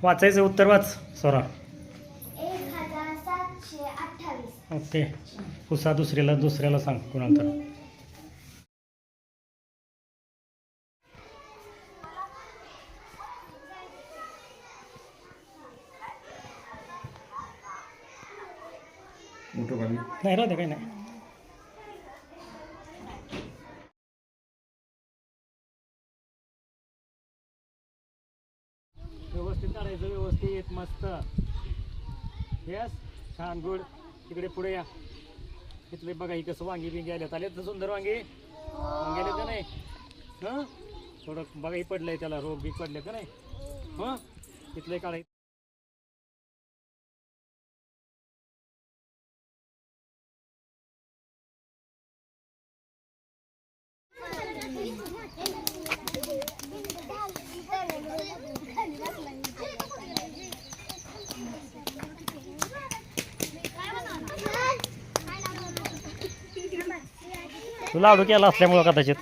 वाचायचं उत्तर वाच स्वरा. 1728. ओके. पुसा दुसऱ्याला सांग कोणाला तर. नाही राहते काही नाही. व्यवस्थित काढायचं, व्यवस्थित मस्त. यस, छान, गुड. तिकडे पुढे या. इथले बघा ही कसं वांगी बिंगी आल्यात. आले तर सुंदर वांगी आले का नाही? हां, थोडं बघा ही पडलंय त्याला, रोग बी पडले का नाही? हां, इथले काढायचं. तू लाडू केला असल्यामुळं कदाचित.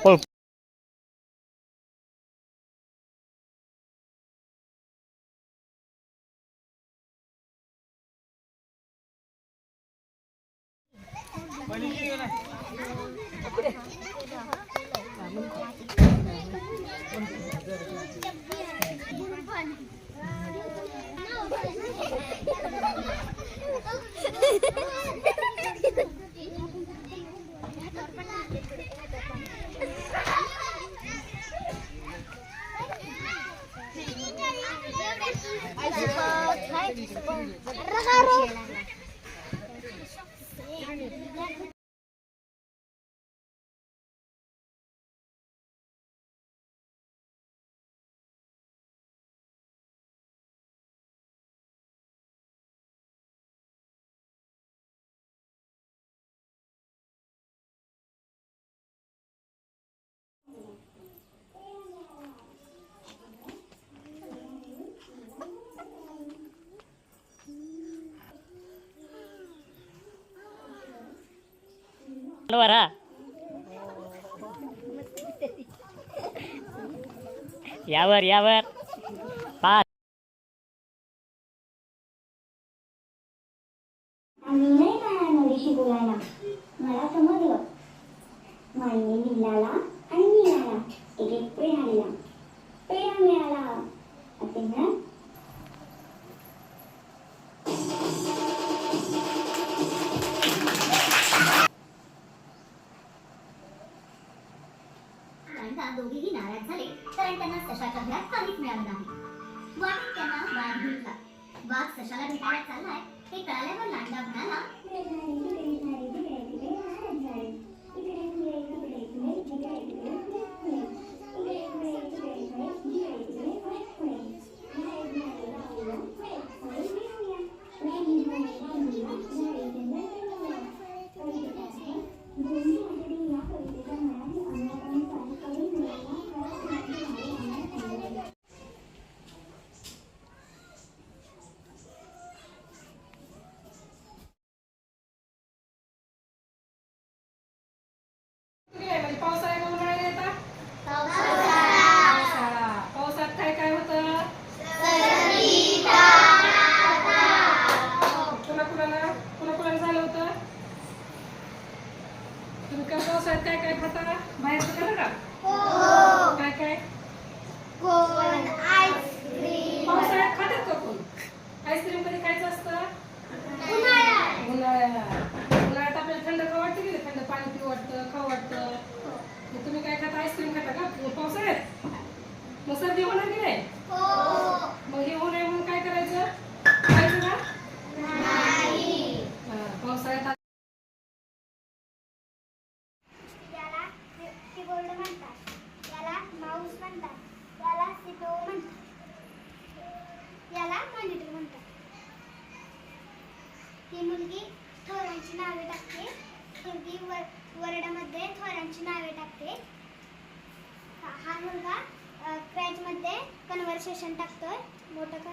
पळ. बरा यावर पाच. आम्ही नाही जाणार नदीशी बोलायला. मला समजलं. माईने नीलाला आणि नीलाला एक एक पेढा दिला. पेढा मिळाला असे म्हणत दोघेही नाराज झाले कारण त्यांना सशाच्या घरात काहीच मिळालं नाही. वाटेत त्यांना वाघ भेटला. वाघ सशाला भेटायला चाललाय हे कळाल्यावर लांडा म्हणाला, पावसात काय काय होतं? कुणा झालं होतं? तुम्ही काय पावसाळ्यात काय काय खाता? बाहेरचं खाता का? काय काय पावसाळ्यात खातात का कोण? आईस्क्रीम कधी खायचं असतं? उन्हाळ्यात आपल्याला थंड खाऊ वाटतं की थंड पाणी पिऊ वाटतं, खाऊ वाटतं. तुम्ही काय खाता? आईस्क्रीम खाता का पावसाळ्यात? मग सर्दी होणार की नाही? मग हे होऊ नये म्हणून काय करायचं? खायचं का? पावसाळ्यात याला कीबोर्ड म्हणतात, याला माऊस म्हणतात, याला सीपीयू म्हणतात, याला मॉनिटर म्हणतात. ही मुलगी थोरांची नावे टाकते. मुलगी वर्डामध्ये थोरांची नावे टाकते. हा मुलगा क्रॅचमध्ये कन्व्हर्सेशन टाकतोय. मोठं कर.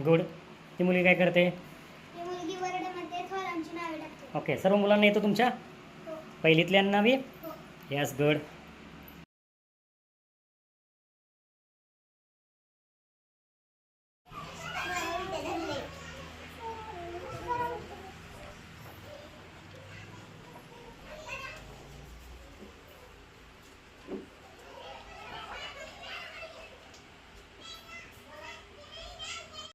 गुड. ती मुलगी काय करते? ती मुलगी वर्गामध्ये फळांची नावे टाकते. ओके. सर्व मुलांना येतं तुमच्या? पहिलीतल्यांना बी? Yes good.